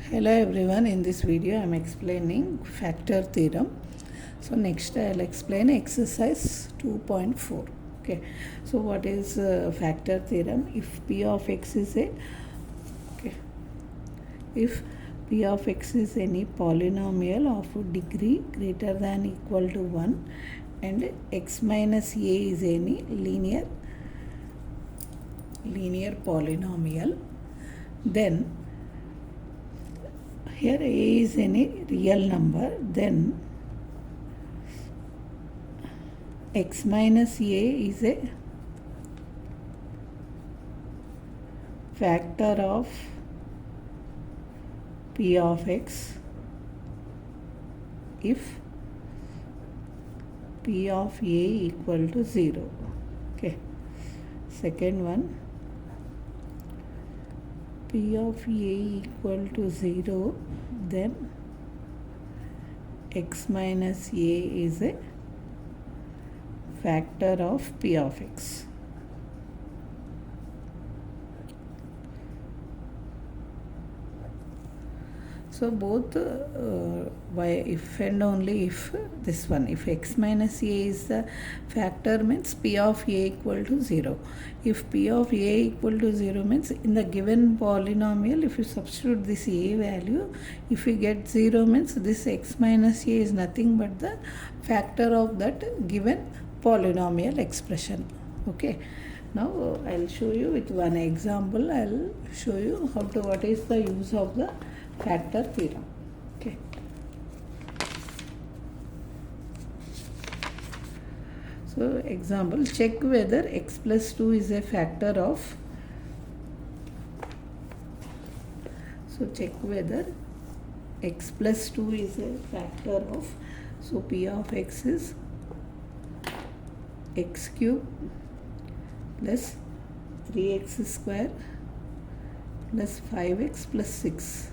Hello everyone, in this video I am explaining factor theorem. So next I will explain exercise 2.4. Okay, so what is factor theorem? If p of x is if p of x is any polynomial of degree greater than equal to 1 and x minus a is any linear polynomial, then here a is any real number, then x minus a is a factor of p of x if p of a equal to 0. Okay. Second one, p of a equal to 0, then x minus a is a factor of p of x. So both if and only if this one, if x minus a is the factor, means p of a equal to 0. If p of a equal to 0 means in the given polynomial, if you substitute this a value, if you get 0 means this x minus a is nothing but the factor of that given polynomial expression. Okay. Now I'll show you with one example. I'll show you what is the use of the factor theorem. Okay. So example, check whether x plus 2 is a factor of. So check whether x plus 2 is a factor of. So p of x is x cube plus 3x square plus 5x plus 6.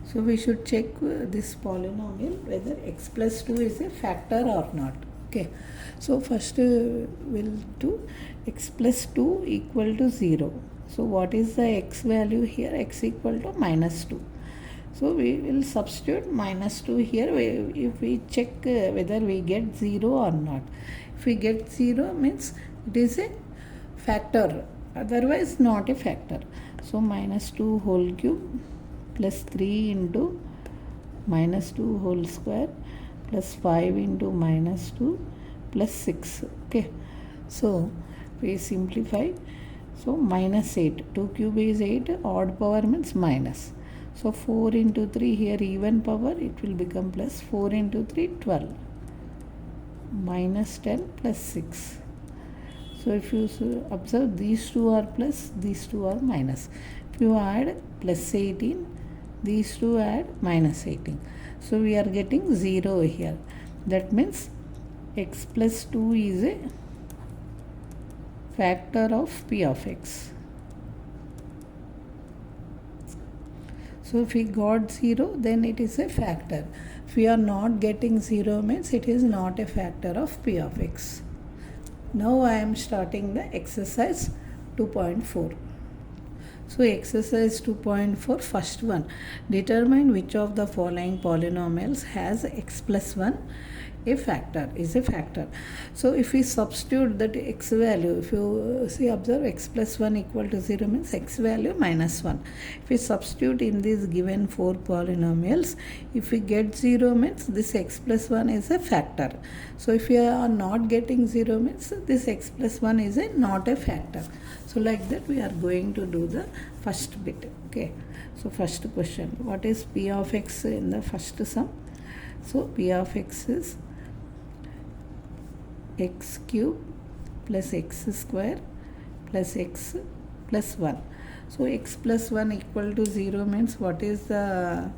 So we should check this polynomial whether x plus 2 is a factor or not. Okay. So first we'll do x plus 2 equal to 0. So what is the x value here? X equal to minus 2. So we will substitute minus 2 here. If we check whether we get 0 or not. If we get 0 means it is a factor, otherwise not a factor. So minus 2 whole cube plus 3 into minus 2 whole square plus 5 into minus 2 plus 6. Okay. So we simplify. So minus 8. 2 cube is 8. Odd power means minus. So 4 into 3 here even power, it will become plus. 4 into 3 12. Minus 10 plus 6. So if you observe, these two are plus, these two are minus. If you add plus 18, these two add minus 18. So we are getting 0 here. That means x plus 2 is a factor of p of x. So if we got 0, then it is a factor. If we are not getting 0 means it is not a factor of p of x. Now I am starting the exercise 2.4. So exercise 2.4, first one, determine which of the following polynomials has x plus 1 is a factor. So if we substitute that x value, if you observe x plus 1 equal to 0 means x value minus 1. If we substitute in these given 4 polynomials, if we get 0 means this x plus 1 is a factor. So if we are not getting 0 means this x plus 1 is not a factor. So like that we are going to do the first bit. Okay. So first question, what is p of x in the first sum? So p of x is x cube plus x square plus x plus 1. So x plus 1 equal to 0 means what is the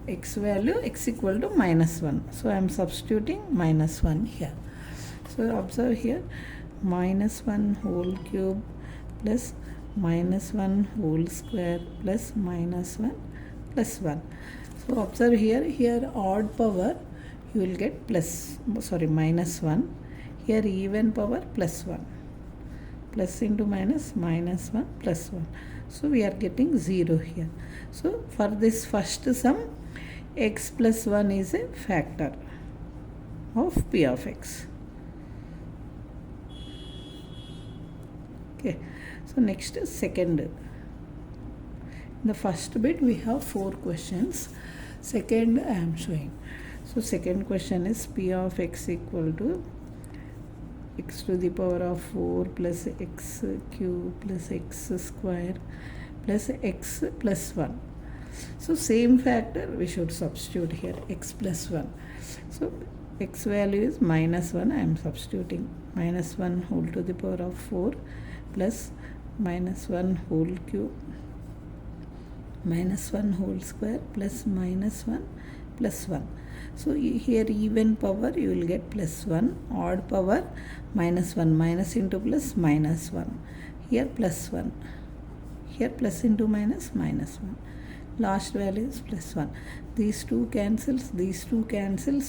x value? X equal to minus 1. So I am substituting minus 1 here. So observe here, minus 1 whole cube plus minus 1 whole square plus minus 1 plus 1. So observe here odd power you will get minus 1. Here even power plus 1. plus into minus, minus 1 plus 1. So we are getting 0 here. So for this first sum, x plus 1 is a factor of p of x. Okay, so next is second. In the first bit we have 4 questions. Second I am showing. So second question is p of x equal to x to the power of 4 plus x cube plus x square plus x plus 1. So same factor we should substitute here, x plus 1. So x value is minus 1, I am substituting minus 1 whole to the power of 4 plus minus 1 whole cube minus 1 whole square plus minus 1 plus 1. So here even power you will get plus 1, odd power minus 1, minus into plus minus 1, here plus 1, here plus into minus, minus 1. Last value is plus 1. These two cancels,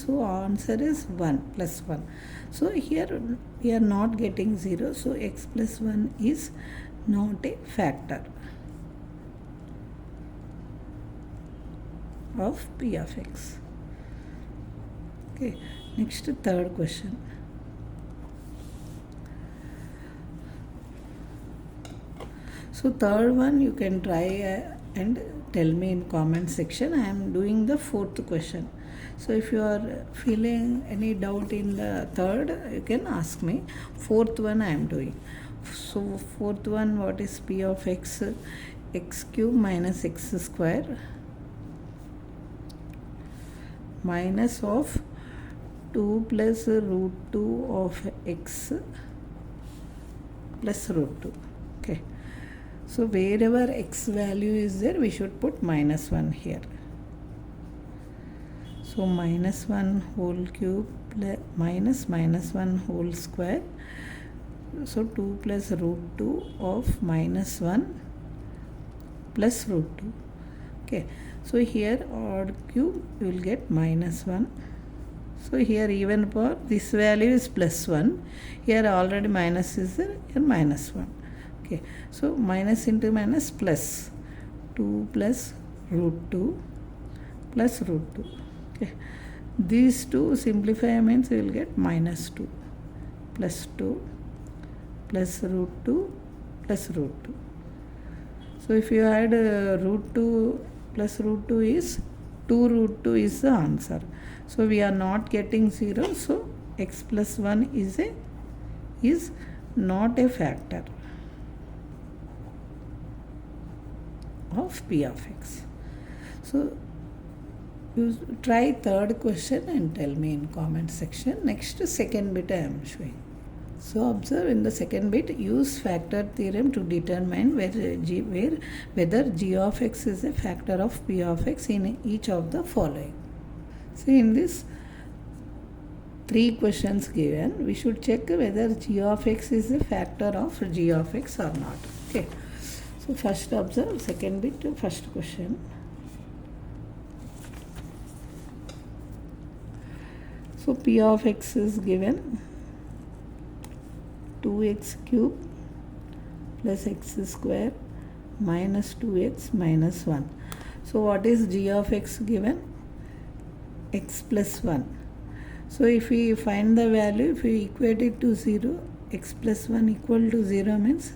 so answer is 1 plus 1. So here we are not getting 0, so x plus 1 is not a factor of p of x. Okay, next third question. So third one you can try and tell me in comment section. I am doing the fourth question. So if you are feeling any doubt in the third, you can ask me. Fourth one I am doing. So fourth one, what is p of x? X cube minus x square minus of 2 plus root 2 of x plus root 2. Okay. So wherever x value is there, we should put minus 1 here. So minus 1 whole cube minus 1 whole square. So 2 plus root 2 of minus 1 plus root 2. Okay. So here odd cube you will get minus 1. So here even power, this value is plus 1. Here already minus is there, here minus 1. Okay, so minus into minus plus 2 plus root 2 plus root 2. Okay, these two simplify means we will get minus 2 plus 2 plus root 2 plus root 2. So if you add root 2 plus root 2 is 2 root 2 is the answer. So we are not getting 0. So x plus 1 is not a factor of p of x. So you try third question and tell me in comment section. Next second bit I am showing. So observe in the second bit, use factor theorem to determine whether g of x is a factor of p of x in each of the following. See, in this 3 questions given, we should check whether g of x is a factor of g of x or not. Okay. So first observe second bit, first question. So p of x is given 2x cube plus x square minus 2x minus 1. So what is g of x given? X plus 1. So if we find the value, if we equate it to 0, x plus 1 equal to 0 means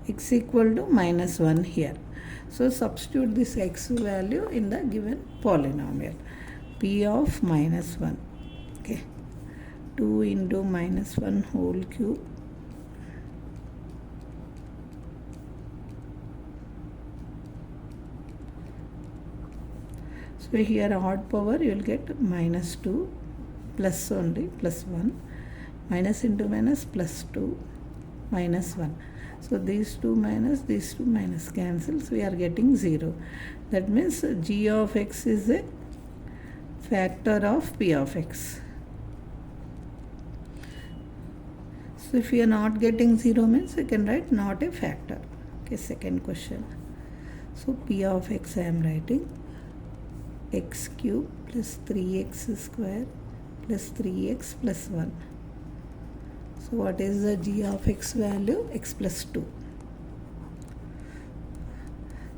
x equal to minus 1 here. So substitute this x value in the given polynomial. P of minus 1. Okay. 2 into minus 1 whole cube so here odd power you will get minus 2 plus only plus 1 minus into minus plus 2 minus 1. So these two minus cancels, we are getting 0. That means g of x is a factor of p of x. So if we are not getting 0 means we can write not a factor. Okay, second question. So p of x I am writing x cube plus 3x square plus 3x plus 1. So So what is the g of x value? X plus 2.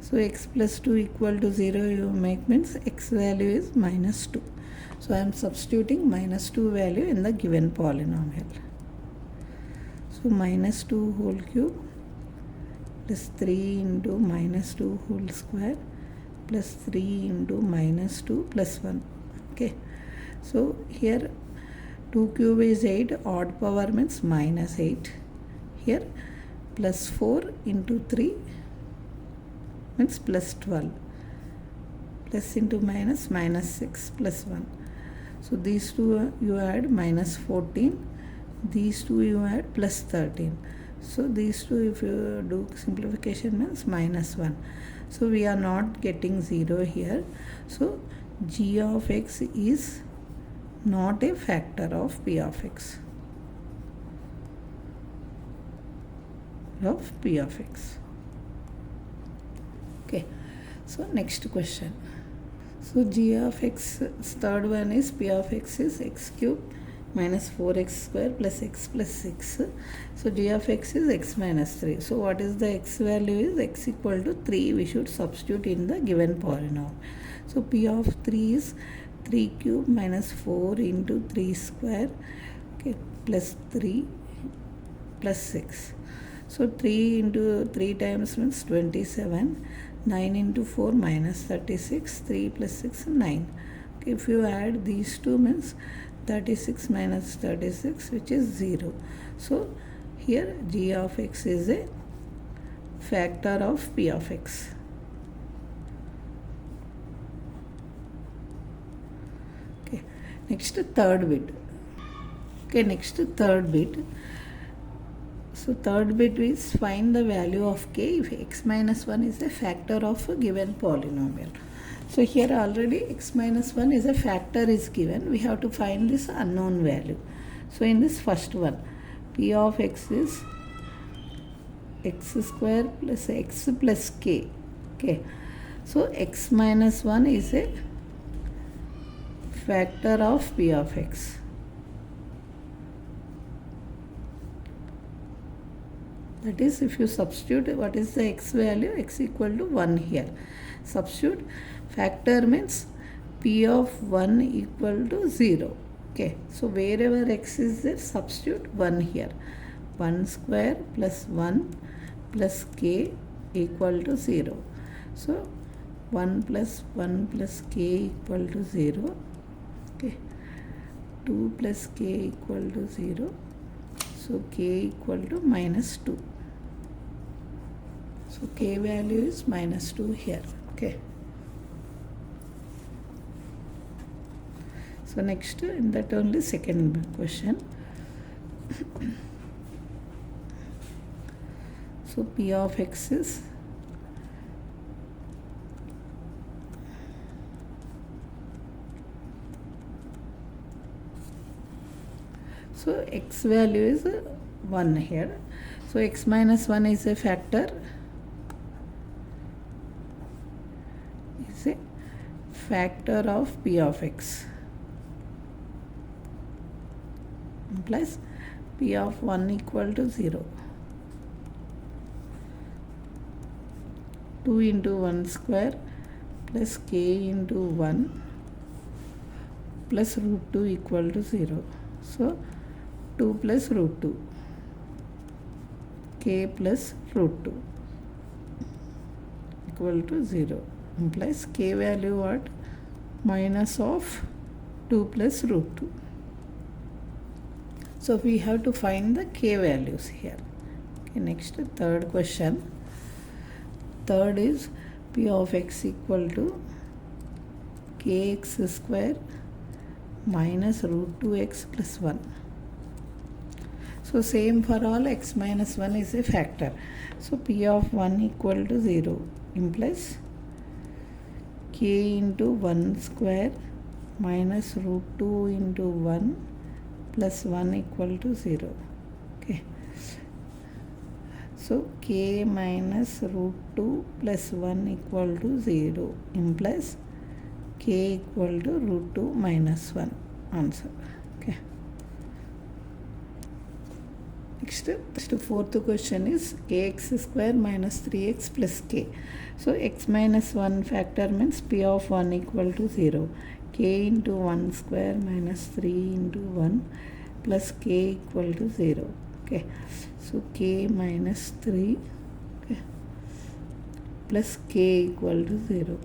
So x plus 2 equal to 0 you make means x value is minus 2. So I am substituting minus 2 value in the given polynomial. So minus 2 whole cube plus 3 into minus 2 whole square plus 3 into minus 2 plus 1. Okay. So here 2 cube is 8, odd power means minus 8. Here plus 4 into 3 means plus 12. Plus into minus, minus 6 plus 1. So these two you add minus 14. These two you add plus 13. So these two if you do simplification means minus 1. So we are not getting 0 here. So g of x is not a factor of p of x. Okay. So next question. So g of x, third one is p of x is x cube minus 4x square plus x plus 6. So g of x is x minus 3. So what is the x value is x equal to 3. We should substitute in the given polynomial. So p of 3 is 3 cube minus 4 into 3 square, okay, plus 3 plus 6. So 3 into 3 times means 27. 9 into 4 minus 36. 3 plus 6 9. Okay, if you add these two means 36 minus 36 which is 0. So here g of x is a factor of p of x. Okay, next third bit. Okay, next third bit. So third bit is find the value of k if x minus 1 is a factor of a given polynomial. So here already x minus 1 is a factor is given. We have to find this unknown value. So in this first one, p of x is x square plus x plus k. Okay. So x minus 1 is a factor of p of x. That is, if you substitute what is the x value, x equal to 1 here. Substitute factor means p of 1 equal to 0. Okay, so wherever x is there, substitute 1 here. 1 square plus 1 plus k equal to 0. So 1 plus 1 plus k equal to 0. Okay, 2 plus k equal to 0. So k equal to minus 2. So k value is minus 2 here. Okay. So next in that only second question. So p of x is so x value is 1 here. So x minus 1 is a factor. Is a factor of p of x. Implies p of 1 equal to 0. 2 into 1 square plus k into 1 plus root 2 equal to 0. So 2 plus root 2, k plus root 2 equal to 0. Implies k value what? Minus of 2 plus root 2. So we have to find the k values here. Okay, next third question. Third is p of x equal to kx square minus root 2x plus 1. So same for all, x minus 1 is a factor. So p of 1 equal to 0 implies k into 1 square minus root 2 into 1 plus 1 equal to 0. Okay. So k minus root 2 plus 1 equal to 0 implies k equal to root 2 minus 1. Answer. Okay. Next fourth question is kx square minus 3x plus k. So x minus 1 factor means p of 1 equal to 0. K into 1 square minus 3 into 1 plus k equal to 0. Okay. So k minus 3, okay, plus k equal to 0.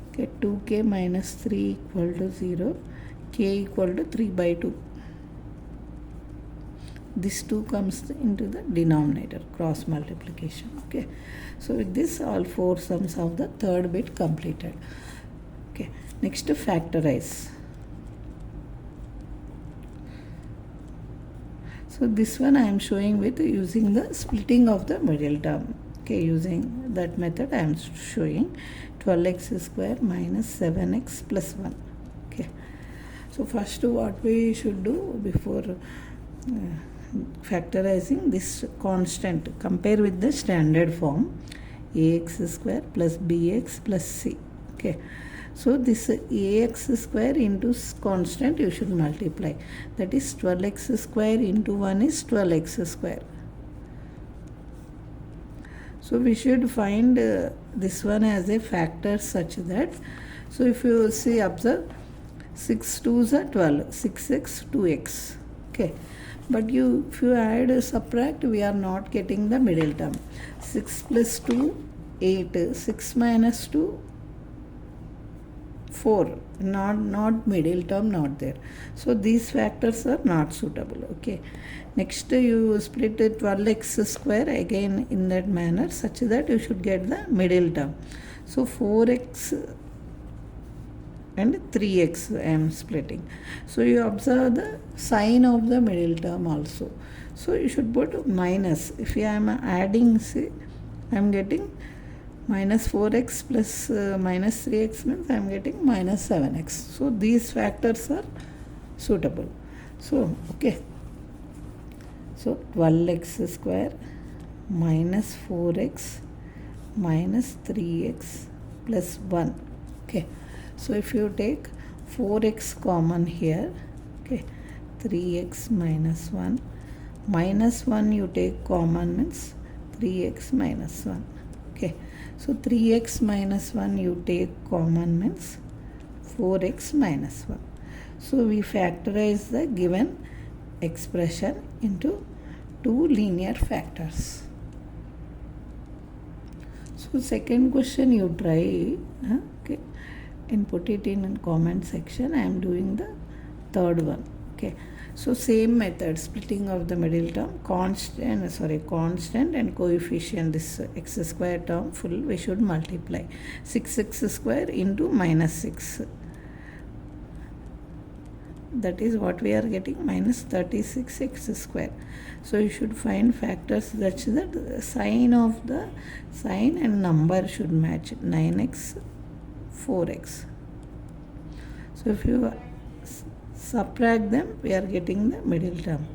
Okay, 2k minus 3 equal to 0. K equal to 3 by 2. This 2 comes into the denominator, cross multiplication. Okay, so with this all 4 sums of the third bit completed. Okay, next to factorize. So this one I am showing with using the splitting of the middle term. Okay, using that method I am showing 12x square minus 7x plus 1. Okay, so first what we should do before factorizing this constant, compare with the standard form ax square plus bx plus c. Okay, so this ax square into constant you should multiply, that is 12x square into 1 is 12x square. So we should find this one as a factor such that, so if you see, observe, 6 2s are 12, 6x 2x. Okay, but if you add subtract, we are not getting the middle term. 6 plus 2 8, 6 minus 2 4, not middle term, not there. So these factors are not suitable. Okay, next you split 12x square again in that manner such that you should get the middle term. So 4x and 3x I am splitting. So you observe the sign of the middle term also. So you should put minus. If I am adding, see, I am getting minus 4x plus minus 3x means I am getting minus 7x. So these factors are suitable. So okay, so 12x square minus 4x minus 3x plus 1. Okay, so if you take 4x common here, okay, 3x minus 1, minus 1 you take common means 3x minus 1. Okay, so 3x minus 1 you take common means 4x minus 1. So we factorize the given expression into two linear factors. So second question you try, okay, and put it in comment section. I am doing the third one. Okay, so same method, splitting of the middle term, constant and coefficient, this x square term full we should multiply. 6x square into minus 6, that is what we are getting, minus 36x square. So you should find factors such that the sign and number should match, 9x 4x. So if you subtract them, we are getting the middle term.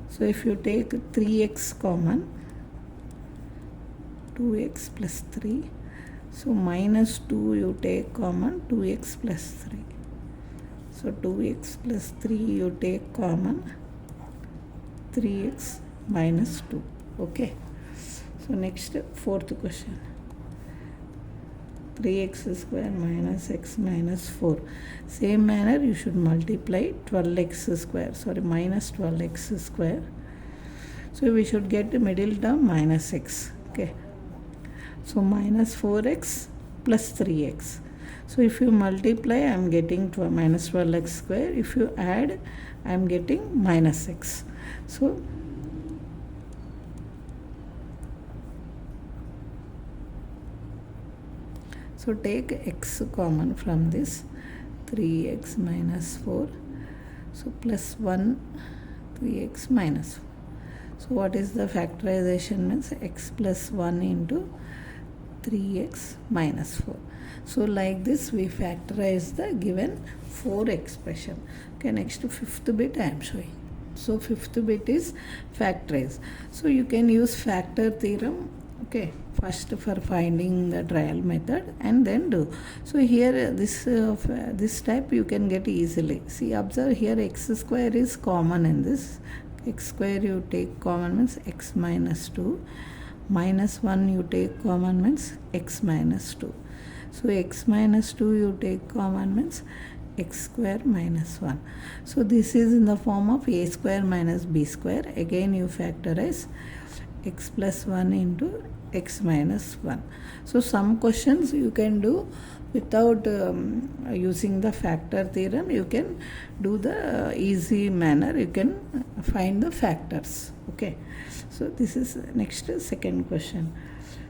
So if you take 3x common, 2x plus 3, so minus 2 you take common, 2x plus 3. So 2x plus 3 you take common, 3x minus 2. Okay, so next fourth question, 3x square minus x minus 4. Same manner you should multiply 12x square, minus 12x square. So we should get the middle term minus x. Okay, so minus 4x plus 3x. So if you multiply, I am getting minus 12x square. If you add, I am getting minus x. So take x common from this, 3x minus 4. So plus 1, 3x minus 4. So what is the factorization means? X plus 1 into 3x minus 4. So like this we factorize the given 4 expression. Okay, next to fifth bit I am showing. So fifth bit is factorize. So you can use factor theorem Okay, first for finding the trial method and then do. So here this type you can get easily. See, observe here x square is common in this. X square you take common means x minus 2. Minus 1 you take common means x minus 2. So x minus 2 you take common means x square minus 1. So this is in the form of a square minus b square. Again you factorize x plus 1 into x minus 1. So some questions you can do without using the factor theorem. You can do the easy manner. You can find the factors. Okay. So this is next second question.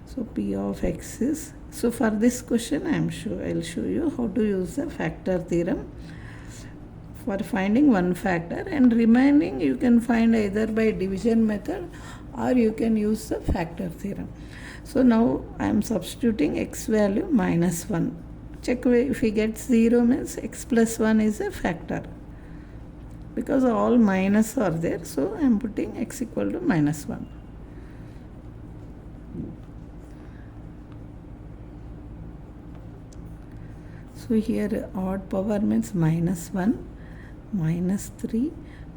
So p of x is, so for this question I'll show you how to use the factor theorem for finding one factor, and remaining you can find either by division method or you can use the factor theorem. So now I am substituting x value minus 1. Check if we get 0 means x plus 1 is a factor, because all minus are there. So I am putting x equal to minus 1. So here odd power means minus 1, minus 3,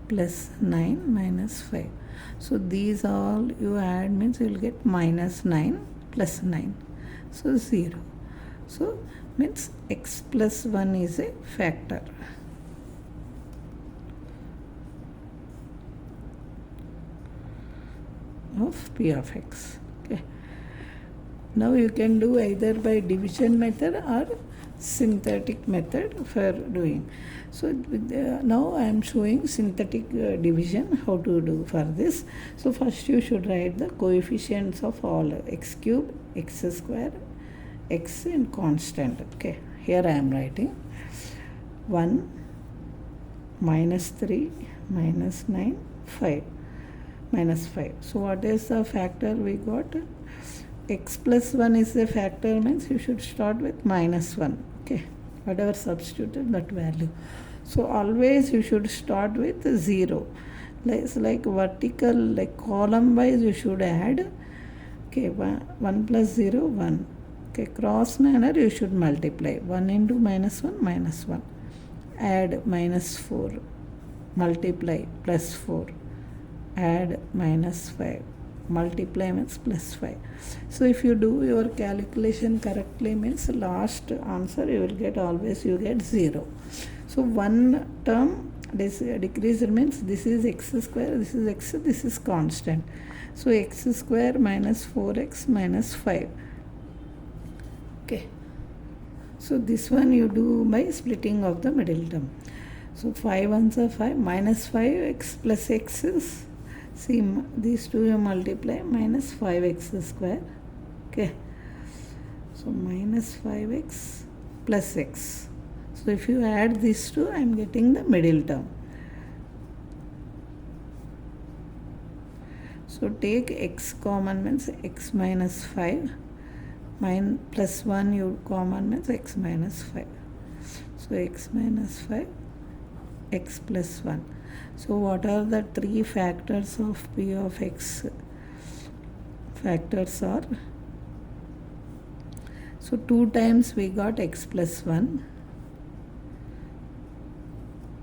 plus 9, minus 5. So these all you add means you will get minus 9 plus 9. So 0. So means x plus 1 is a factor. Of p of x. Okay. Now you can do either by division method or synthetic method for doing. So now I am showing synthetic division, how to do for this. So first you should write the coefficients of all x cube, x square, x in constant. Okay, here I am writing 1, minus 3, minus 9, 5, minus 5. So what is the factor we got? X plus 1 is a factor means you should start with minus 1. Okay, whatever substituted that value. So always you should start with 0. Like vertical, like column wise you should add. Okay, 1 plus 0, 1. Okay, cross manner you should multiply. 1 into minus 1, minus 1. Add minus 4. Multiply plus 4. Add minus 5. Multiply means plus 5. So if you do your calculation correctly means last answer you will get always you get 0. So one term decreased means this is x square, this is x, this is constant. So x square minus 4x minus 5. Okay. So this one you do by splitting of the middle term. So 5 ones are 5, minus 5x plus x is, see these two you multiply, minus 5x square. Okay, so minus 5x plus x. So if you add these two, I am getting the middle term. So take x common means x minus 5, plus 1 you common means x minus 5. So x minus 5, x plus 1. So what are the three factors of p of x? Factors are, so 2 times we got x plus 1,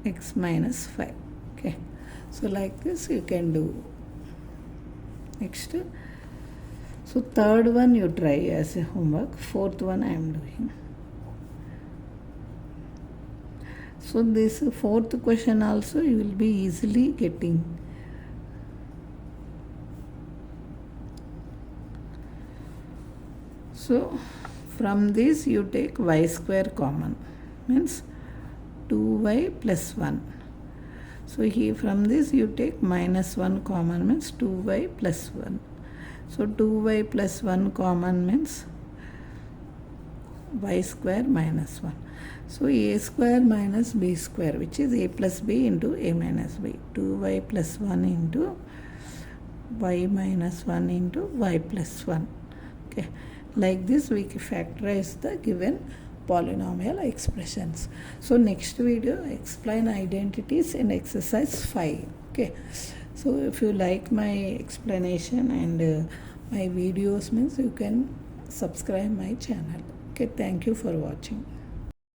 x minus 5. Okay, so like this you can do. Next, so third one you try as a homework, fourth one I am doing. So this fourth question also you will be easily getting. So from this you take y square common means 2y plus 1. So here from this you take minus 1 common means 2y plus 1. So 2y plus 1 common means y square minus 1. So a square minus b square, which is a plus b into a minus b. 2y plus 1 into y minus 1 into y plus 1. Okay, like this we factorize the given polynomial expressions. So next video explain identities in exercise 5. Okay, so if you like my explanation and my videos means you can subscribe my channel. Okay, thank you for watching.